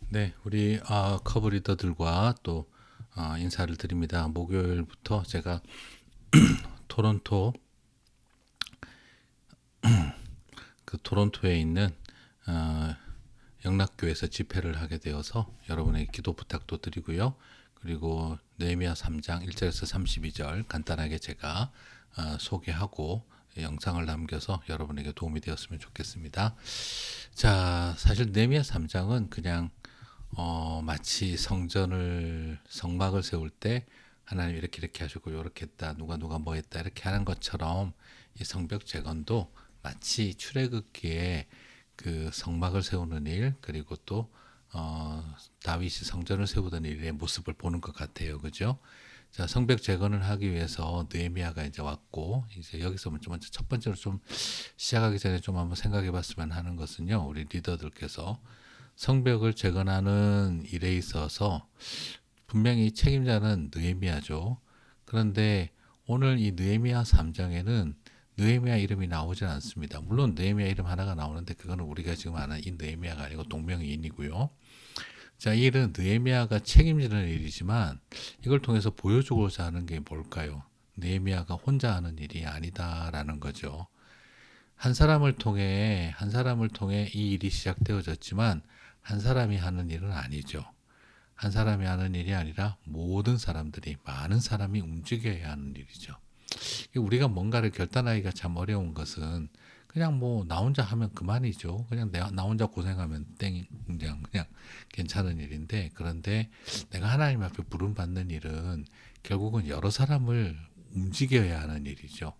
네, 우리 커브 리더들과 또 인사를 드립니다. 목요일부터 제가 토론토 토론토에 있는 어, 영락교에서 집회를 하게 되어서 여러분의 기도 부탁도 드리고요. 그리고 느헤미야 3장 1절에서 32절 간단하게 제가 소개하고 영상을 남겨서 여러분에게 도움이 되었으면 좋겠습니다. 자, 사실 느헤미야 3장은 그냥 마치 성막을 세울 때 하나님 이렇게 하시고 이렇게 했다 누가 뭐 했다 이렇게 하는 것처럼 이 성벽 재건도 마치 출애굽기에 그 성막을 세우는 일 그리고 또 다윗이 성전을 세우던 일의 모습을 보는 것 같아요, 그죠? 자, 성벽 재건을 하기 위해서 느헤미야가 이제 왔고 이제 여기서 먼저 첫 번째로 좀 시작하기 전에 좀 한번 생각해봤으면 하는 것은요, 우리 리더들께서 성벽을 재건하는 일에 있어서 분명히 책임자는 느헤미야죠. 그런데 오늘 이 느헤미야 3장에는 느헤미야 이름이 나오진 않습니다. 물론 느헤미야 이름 하나가 나오는데 그거는 우리가 지금 아는 이 느헤미야가 아니고 동명이인이고요. 자, 이 일은 느헤미야가 책임지는 일이지만 이걸 통해서 보여주고자 하는 게 뭘까요? 느헤미야가 혼자 하는 일이 아니다라는 거죠. 한 사람을 통해 이 일이 시작되어졌지만 한 사람이 하는 일은 아니죠. 한 사람이 하는 일이 아니라 모든 사람들이 많은 사람이 움직여야 하는 일이죠. 우리가 뭔가를 결단하기가 참 어려운 것은 그냥 뭐 나 혼자 하면 그만이죠. 그냥 나 혼자 고생하면 그냥 괜찮은 일인데, 그런데 내가 하나님 앞에 부름 받는 일은 결국은 여러 사람을 움직여야 하는 일이죠.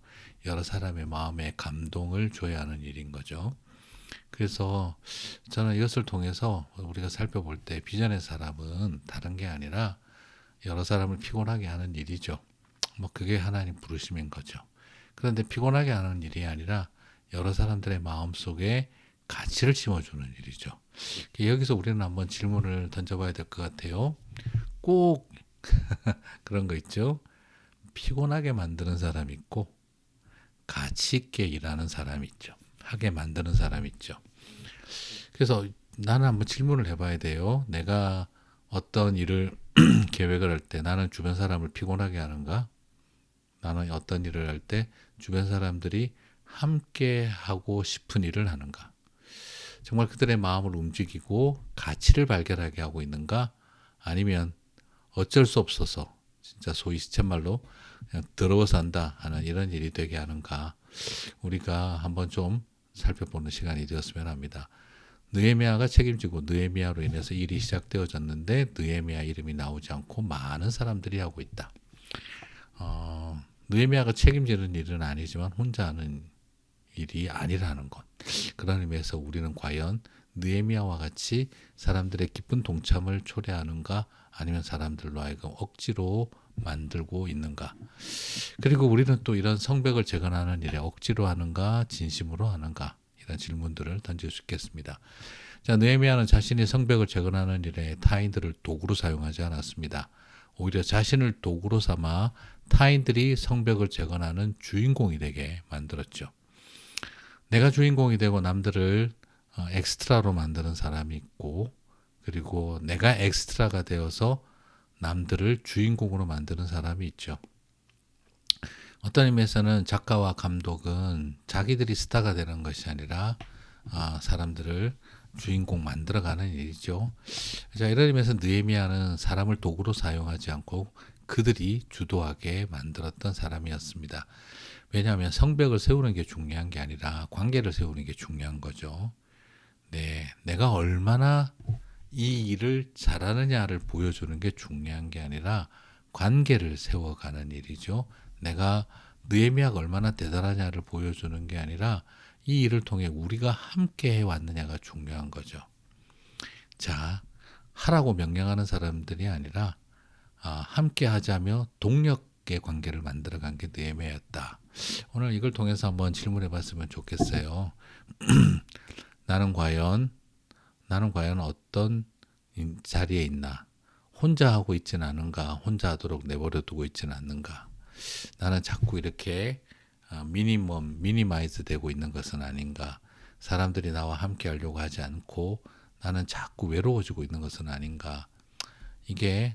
여러 사람의 마음에 감동을 줘야 하는 일인 거죠. 그래서 저는 이것을 통해서 우리가 살펴볼 때 비전의 사람은 다른 게 아니라 여러 사람을 피곤하게 하는 일이죠. 뭐 그게 하나님 부르심인 거죠. 그런데 피곤하게 하는 일이 아니라 여러 사람들의 마음 속에 가치를 심어주는 일이죠. 여기서 우리는 한번 질문을 던져봐야 될 것 같아요. 꼭 그런 거 있죠. 피곤하게 만드는 사람 있고 가치 있게 일하는 사람이 있죠. 하게 만드는 사람이 있죠. 그래서 나는 한번 질문을 해봐야 돼요. 내가 어떤 일을 계획을 할 때 나는 주변 사람을 피곤하게 하는가? 나는 어떤 일을 할 때 주변 사람들이 함께 하고 싶은 일을 하는가? 정말 그들의 마음을 움직이고 가치를 발견하게 하고 있는가? 아니면 어쩔 수 없어서 진짜 소위 시쳇말로 그냥 더러워서 한다 하는 이런 일이 되게 하는가? 우리가 한번 좀 살펴보는 시간이 되었으면 합니다. 느헤미야가 책임지고 느헤미야로 인해서 일이 시작되어졌는데 느헤미야 이름이 나오지 않고 많은 사람들이 하고 있다. 느헤미야가 책임지는 일은 아니지만 혼자 하는 일이 아니라는 것. 그런 의미에서 우리는 과연 느헤미야와 같이 사람들의 깊은 동참을 초래하는가 아니면 사람들로 하여금 억지로 만들고 있는가. 그리고 우리는 또 이런 성벽을 재건하는 일에 억지로 하는가 진심으로 하는가 이런 질문들을 던질 수 있겠습니다. 자, 느헤미야는 자신이 성벽을 재건하는 일에 타인들을 도구로 사용하지 않았습니다. 오히려 자신을 도구로 삼아 타인들이 성벽을 재건하는 주인공이 되게 만들었죠. 내가 주인공이 되고 남들을 엑스트라로 만드는 사람이 있고, 그리고 내가 엑스트라가 되어서 남들을 주인공으로 만드는 사람이 있죠. 어떤 의미에서는 작가와 감독은 자기들이 스타가 되는 것이 아니라 사람들을 주인공 만들어가는 일이죠. 자, 이런 의미에서 느헤미야는 사람을 도구로 사용하지 않고 그들이 주도하게 만들었던 사람이었습니다. 왜냐하면 성벽을 세우는 게 중요한 게 아니라 관계를 세우는 게 중요한 거죠. 네, 내가 얼마나 이 일을 잘하느냐를 보여주는 게 중요한 게 아니라 관계를 세워가는 일이죠. 내가 느헤미야가 얼마나 대단하냐를 보여주는 게 아니라 이 일을 통해 우리가 함께 해왔느냐가 중요한 거죠. 자, 하라고 명령하는 사람들이 아니라 함께 하자며 동력의 관계를 만들어간 게 느헤미야였다. 오늘 이걸 통해서 한번 질문해 봤으면 좋겠어요. 나는 과연 어떤 자리에 있나? 혼자 하고 있지는 않은가? 혼자 하도록 내버려 두고 있지는 않는가? 나는 자꾸 이렇게 미니마이즈 되고 있는 것은 아닌가? 사람들이 나와 함께 하려고 하지 않고 나는 자꾸 외로워지고 있는 것은 아닌가. 이게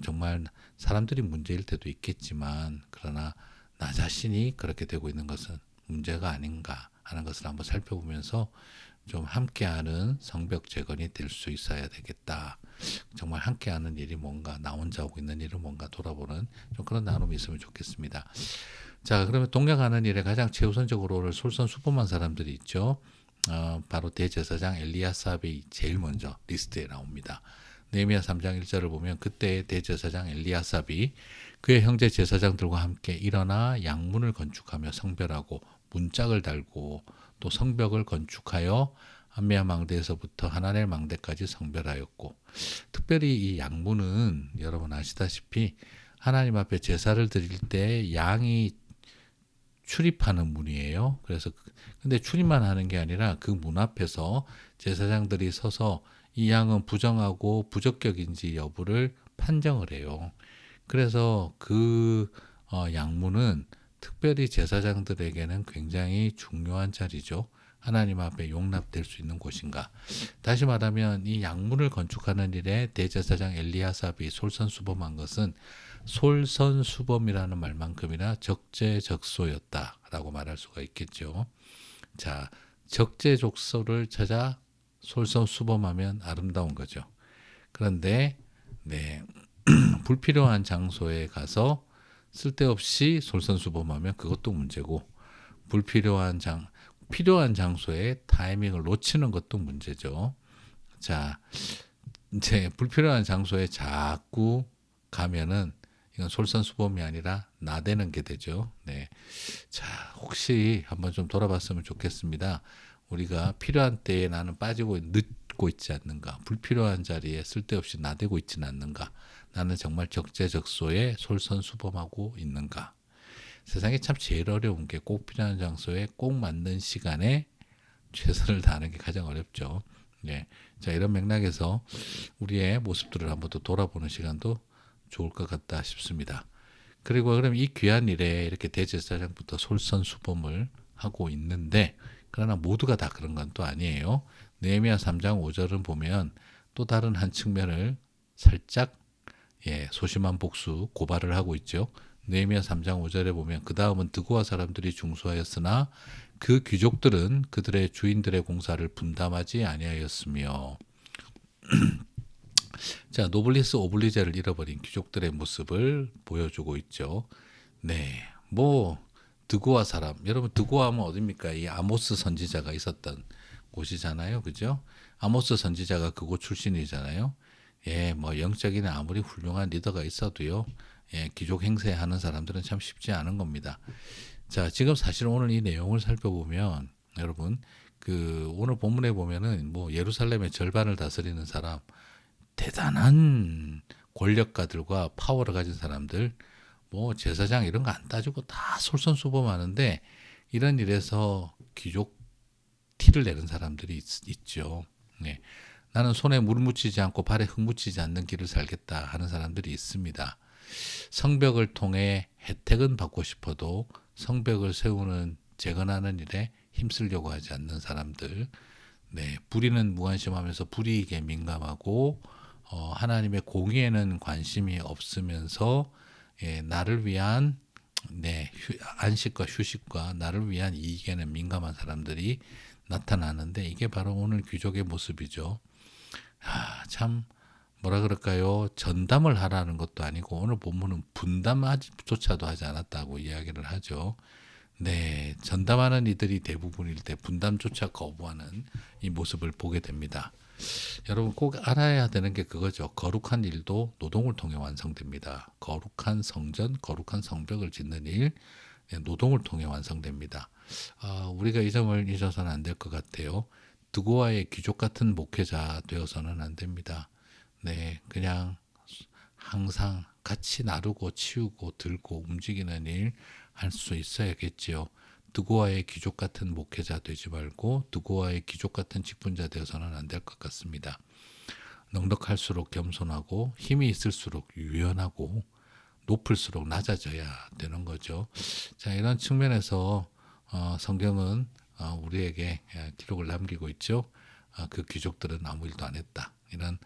정말 사람들이 문제일 때도 있겠지만 그러나 나 자신이 그렇게 되고 있는 것은 문제가 아닌가 하는 것을 한번 살펴보면서 좀 함께하는 성벽 재건이 될 수 있어야 되겠다. 정말 함께하는 일이 뭔가, 나 혼자 하고 있는 일은 뭔가 돌아보는 좀 그런 나눔이 있으면 좋겠습니다. 자, 그러면 동력하는 일에 가장 최우선적으로 솔선수범한 사람들이 있죠. 바로 대제사장 엘리야삽이 제일 먼저 리스트에 나옵니다. 느헤미야 3장 1절을 보면 그때 대제사장 엘리야삽이 그의 형제 제사장들과 함께 일어나 양문을 건축하며 성별하고 문짝을 달고 또 성벽을 건축하여 한메아 망대에서부터 하나넬 망대까지 성별하였고, 특별히 이 양문은 여러분 아시다시피 하나님 앞에 제사를 드릴 때 양이 출입하는 문이에요. 그래서 근데 출입만 하는 게 아니라 그 문 앞에서 제사장들이 서서 이 양은 부정하고 부적격인지 여부를 판정을 해요. 그래서 그 양문은 특별히 제사장들에게는 굉장히 중요한 자리죠. 하나님 앞에 용납될 수 있는 곳인가. 다시 말하면 이 양문을 건축하는 일에 대제사장 엘리야삽이 솔선수범한 것은 솔선수범이라는 말만큼이나 적재적소였다라고 말할 수가 있겠죠. 자, 적재적소를 찾아 솔선수범하면 아름다운 거죠. 그런데 네, 불필요한 장소에 가서 쓸데없이 솔선수범하면 그것도 문제고, 필요한 장소에 타이밍을 놓치는 것도 문제죠. 자, 이제 불필요한 장소에 자꾸 가면은 이건 솔선수범이 아니라 나대는 게 되죠. 네. 자, 혹시 한번 좀 돌아봤으면 좋겠습니다. 우리가 필요한 때에 나는 빠지고 늦고 있지 않는가? 불필요한 자리에 쓸데없이 나대고 있지는 않는가? 나는 정말 적재적소에 솔선수범하고 있는가? 세상에 참 제일 어려운 게 꼭 필요한 장소에 꼭 맞는 시간에 최선을 다하는 게 가장 어렵죠. 네. 자, 이런 맥락에서 우리의 모습들을 한번 더 돌아보는 시간도 좋을 것 같다 싶습니다. 그리고 그럼 이 귀한 일에 이렇게 대제사장부터 솔선수범을 하고 있는데, 그러나 모두가 다 그런 건 또 아니에요. 느헤미야 3장 5절은 보면 또 다른 한 측면을 살짝 소심한 복수 고발을 하고 있죠. 느헤미야 3장 5절에 보면 그 다음은 드고아 사람들이 중수하였으나 그 귀족들은 그들의 주인들의 공사를 분담하지 아니하였으며. 자, 노블리스 오블리제를 잃어버린 귀족들의 모습을 보여주고 있죠. 네, 뭐 드고아 사람, 여러분 드고아 하면 어딥니까? 이 아모스 선지자가 있었던 곳이잖아요, 그죠? 아모스 선지자가 그곳 출신이잖아요. 예, 뭐 영적인 아무리 훌륭한 리더가 있어도요, 귀족 행세하는 사람들은 참 쉽지 않은 겁니다. 자, 지금 사실 오늘 이 내용을 살펴보면 여러분 오늘 본문에 보면은 뭐 예루살렘의 절반을 다스리는 사람, 대단한 권력가들과 파워를 가진 사람들, 뭐 제사장 이런 거 안 따지고 다 솔선수범하는데 이런 일에서 귀족 티를 내는 사람들이 있죠. 네. 나는 손에 물 묻히지 않고 발에 흙 묻히지 않는 길을 살겠다 하는 사람들이 있습니다. 성벽을 통해 혜택은 받고 싶어도 성벽을 세우는 재건하는 일에 힘쓰려고 하지 않는 사람들. 네, 불의는 무관심하면서 불이익에 민감하고 하나님의 공의에는 관심이 없으면서 나를 위한 안식과 휴식과 나를 위한 이익에는 민감한 사람들이 나타나는데 이게 바로 오늘 귀족의 모습이죠. 참 뭐라 그럴까요? 전담을 하라는 것도 아니고 오늘 본문은 분담조차도 하지 않았다고 이야기를 하죠. 네, 전담하는 이들이 대부분일 때 분담조차 거부하는 이 모습을 보게 됩니다. 여러분 꼭 알아야 되는 게 그거죠. 거룩한 일도 노동을 통해 완성됩니다. 거룩한 성전, 거룩한 성벽을 짓는 일, 노동을 통해 완성됩니다. 우리가 이 점을 잊어서는 안 될 것 같아요. 드고아의 귀족 같은 목회자 되어서는 안 됩니다. 네, 그냥 항상 같이 나르고 치우고 들고 움직이는 일 할 수 있어야겠지요. 드고아의 귀족 같은 목회자 되지 말고 드고아의 귀족 같은 직분자 되어서는 안 될 것 같습니다. 넉넉할수록 겸손하고 힘이 있을수록 유연하고 높을수록 낮아져야 되는 거죠. 자, 이런 측면에서 성경은 우리에게 기록을 남기고 있죠. 그 귀족들은 아무 일도 안 했다. 이런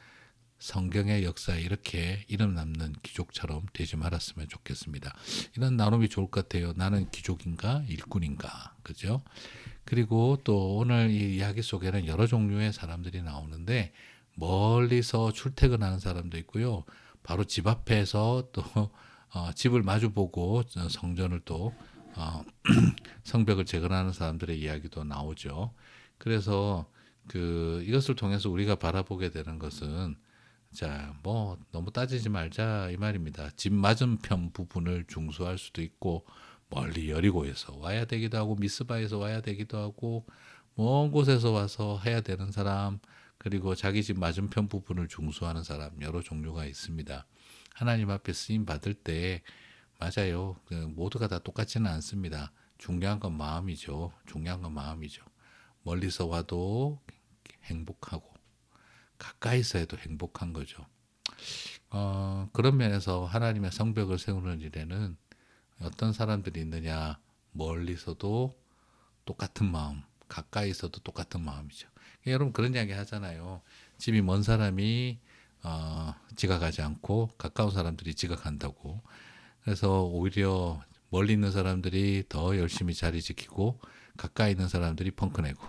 성경의 역사에 이렇게 이름 남는 귀족처럼 되지 말았으면 좋겠습니다. 이런 나눔이 좋을 것 같아요. 나는 귀족인가 일꾼인가, 그죠? 그리고 또 오늘 이 이야기 속에는 여러 종류의 사람들이 나오는데 멀리서 출퇴근하는 사람도 있고요. 바로 집 앞에서 또 집을 마주보고 성전을 또 어, 성벽을 재건하는 사람들의 이야기도 나오죠. 그래서 이것을 통해서 우리가 바라보게 되는 것은 자, 뭐 너무 따지지 말자 이 말입니다. 집 맞은편 부분을 중수할 수도 있고 멀리 여리고에서 와야 되기도 하고 미스바에서 와야 되기도 하고 먼 곳에서 와서 해야 되는 사람 그리고 자기 집 맞은편 부분을 중수하는 사람 여러 종류가 있습니다. 하나님 앞에 쓰임 받을 때 맞아요. 모두가 다 똑같지는 않습니다. 중요한 건 마음이죠. 중요한 건 마음이죠. 멀리서 와도 행복하고 가까이서 해도 행복한 거죠. 그런 면에서 하나님의 성벽을 세우는 일에는 어떤 사람들이 있느냐 멀리서도 똑같은 마음 가까이서도 똑같은 마음이죠. 여러분 그런 이야기 하잖아요. 집이 먼 사람이 지각하지 않고 가까운 사람들이 지각한다고. 그래서 오히려 멀리 있는 사람들이 더 열심히 자리 지키고 가까이 있는 사람들이 펑크내고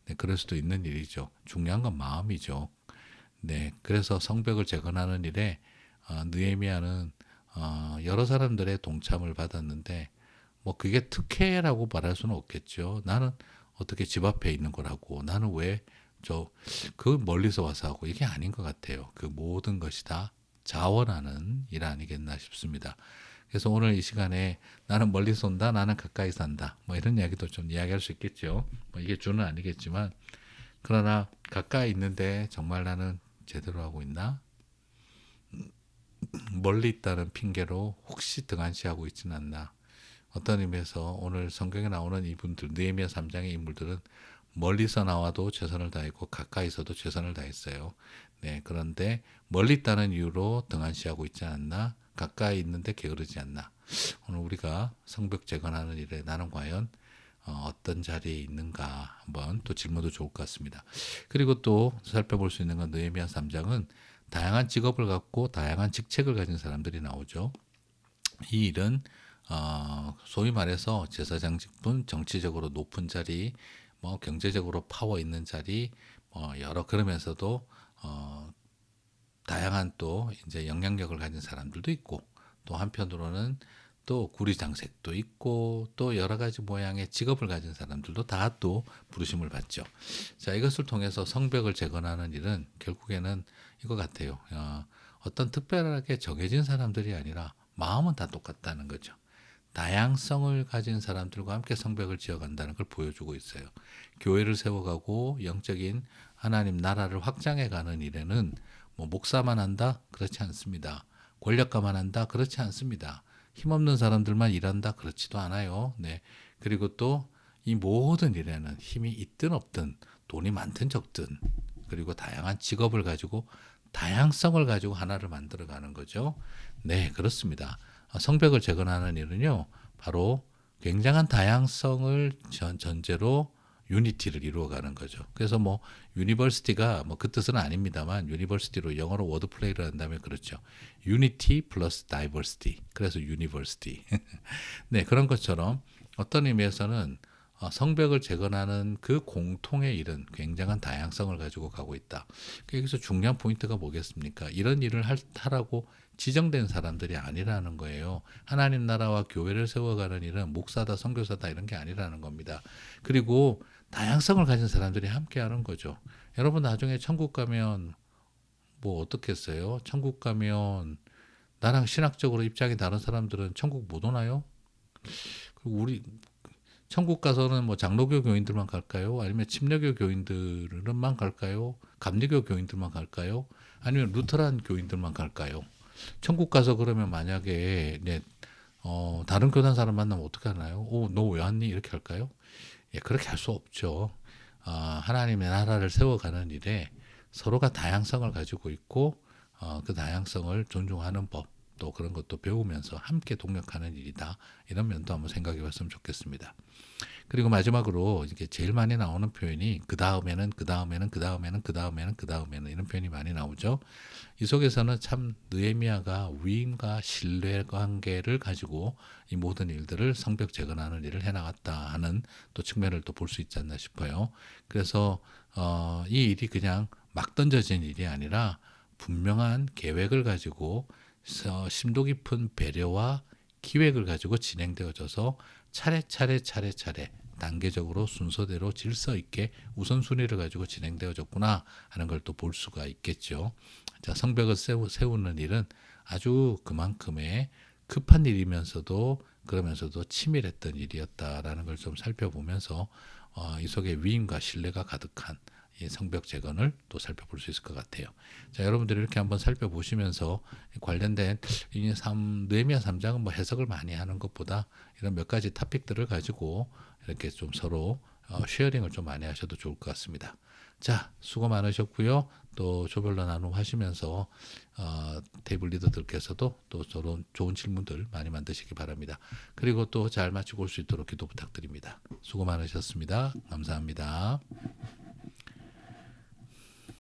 네, 그럴 수도 있는 일이죠. 중요한 건 마음이죠. 네, 그래서 성벽을 재건하는 일에 느헤미야는 여러 사람들의 동참을 받았는데 뭐 그게 특혜라고 말할 수는 없겠죠. 나는 어떻게 집 앞에 있는 거라고 나는 왜 그 멀리서 와서 하고 이게 아닌 것 같아요. 그 모든 것이 다 자원하는 일 아니겠나 싶습니다. 그래서 오늘 이 시간에 나는 멀리서 온다, 나는 가까이 산다. 뭐 이런 이야기도 좀 이야기할 수 있겠죠. 뭐 이게 주는 아니겠지만 그러나 가까이 있는데 정말 나는 제대로 하고 있나? 멀리 있다는 핑계로 혹시 등한시하고 있지는 않나? 어떤 의미에서 오늘 성경에 나오는 이분들, 느헤미야 3장의 인물들은 멀리서 나와도 최선을 다했고 가까이서도 최선을 다했어요. 네, 그런데 멀리 있다는 이유로 등한시하고 있지 않나? 가까이 있는데 게으르지 않나? 오늘 우리가 성벽 재건하는 일에 나는 과연 어떤 자리에 있는가 한번 또 질문도 좋을 것 같습니다. 그리고 또 살펴볼 수 있는 건 느헤미야 3장은 다양한 직업을 갖고 다양한 직책을 가진 사람들이 나오죠. 이 일은 소위 말해서 제사장직분, 정치적으로 높은 자리, 뭐 경제적으로 파워 있는 자리, 여러 그러면서도 다양한 또 이제 영향력을 가진 사람들도 있고 또 한편으로는 또 구리장색도 있고 또 여러 가지 모양의 직업을 가진 사람들도 다 또 부르심을 받죠. 자, 이것을 통해서 성벽을 재건하는 일은 결국에는 이거 같아요. 어떤 특별하게 정해진 사람들이 아니라 마음은 다 똑같다는 거죠. 다양성을 가진 사람들과 함께 성벽을 지어간다는 걸 보여주고 있어요. 교회를 세워가고 영적인 하나님 나라를 확장해가는 일에는 뭐 목사만 한다? 그렇지 않습니다. 권력가만 한다? 그렇지 않습니다. 힘없는 사람들만 일한다? 그렇지도 않아요. 네. 그리고 또 이 모든 일에는 힘이 있든 없든 돈이 많든 적든 그리고 다양한 직업을 가지고 다양성을 가지고 하나를 만들어가는 거죠. 네, 그렇습니다. 성벽을 재건하는 일은요, 바로 굉장한 다양성을 전제로 유니티를 이루어가는 거죠. 그래서 뭐 유니버시티가 뭐 그 뜻은 아닙니다만 유니버시티로 영어로 워드 플레이를 한다면 그렇죠. 유니티 플러스 다이버시티. 그래서 유니버시티. 네, 그런 것처럼 어떤 의미에서는 성벽을 재건하는 그 공통의 일은 굉장한 다양성을 가지고 가고 있다. 여기서 중요한 포인트가 뭐겠습니까? 이런 일을 하라고 지정된 사람들이 아니라는 거예요. 하나님 나라와 교회를 세워가는 일은 목사다, 선교사다 이런 게 아니라는 겁니다. 그리고 다양성을 가진 사람들이 함께 하는 거죠. 여러분 나중에 천국 가면 뭐 어떻겠어요? 천국 가면 나랑 신학적으로 입장이 다른 사람들은 천국 못 오나요? 그리고 우리 천국 가서는 뭐 장로교 교인들만 갈까요? 아니면 침례교 교인들만 갈까요? 감리교 교인들만 갈까요? 아니면 루터란 교인들만 갈까요? 천국 가서 그러면 만약에 네, 다른 교단 사람 만나면 어떻게 하나요? 오, 너 왜 왔니? 이렇게 할까요? 예, 그렇게 할 수 없죠. 하나님의 나라를 세워가는 일에 서로가 다양성을 가지고 있고 그 다양성을 존중하는 법, 또 그런 것도 배우면서 함께 동력하는 일이다. 이런 면도 한번 생각해 봤으면 좋겠습니다. 그리고 마지막으로 이게 제일 많이 나오는 표현이 그 다음에는 이런 표현이 많이 나오죠. 이 속에서는 참 느헤미야가 위임과 신뢰 관계를 가지고 이 모든 일들을 성벽 재건하는 일을 해나갔다 하는 또 측면을 또 볼 수 있지 않나 싶어요. 그래서 이 일이 그냥 막 던져진 일이 아니라 분명한 계획을 가지고 심도 깊은 배려와 기획을 가지고 진행되어져서 차례차례 단계적으로 순서대로 질서 있게 우선순위를 가지고 진행되어졌구나 하는 걸 또 볼 수가 있겠죠. 자, 성벽을 세우는 일은 아주 그만큼의 급한 일이면서도 그러면서도 치밀했던 일이었다라는 걸 좀 살펴보면서 이 속에 위임과 신뢰가 가득한 이 성벽 재건을 또 살펴볼 수 있을 것 같아요. 자, 여러분들이 이렇게 한번 살펴보시면서 관련된 이 느헤미야 3장은 뭐 해석을 많이 하는 것보다 이런 몇 가지 토픽들을 가지고 이렇게 좀 서로 쉐어링을 좀 많이 하셔도 좋을 것 같습니다. 자, 수고 많으셨고요. 또 조별로 나눔하시면서 테이블 리더들께서도 또 저런 좋은 질문들 많이 만드시기 바랍니다. 그리고 또 잘 마치고 올 수 있도록 기도 부탁드립니다. 수고 많으셨습니다. 감사합니다.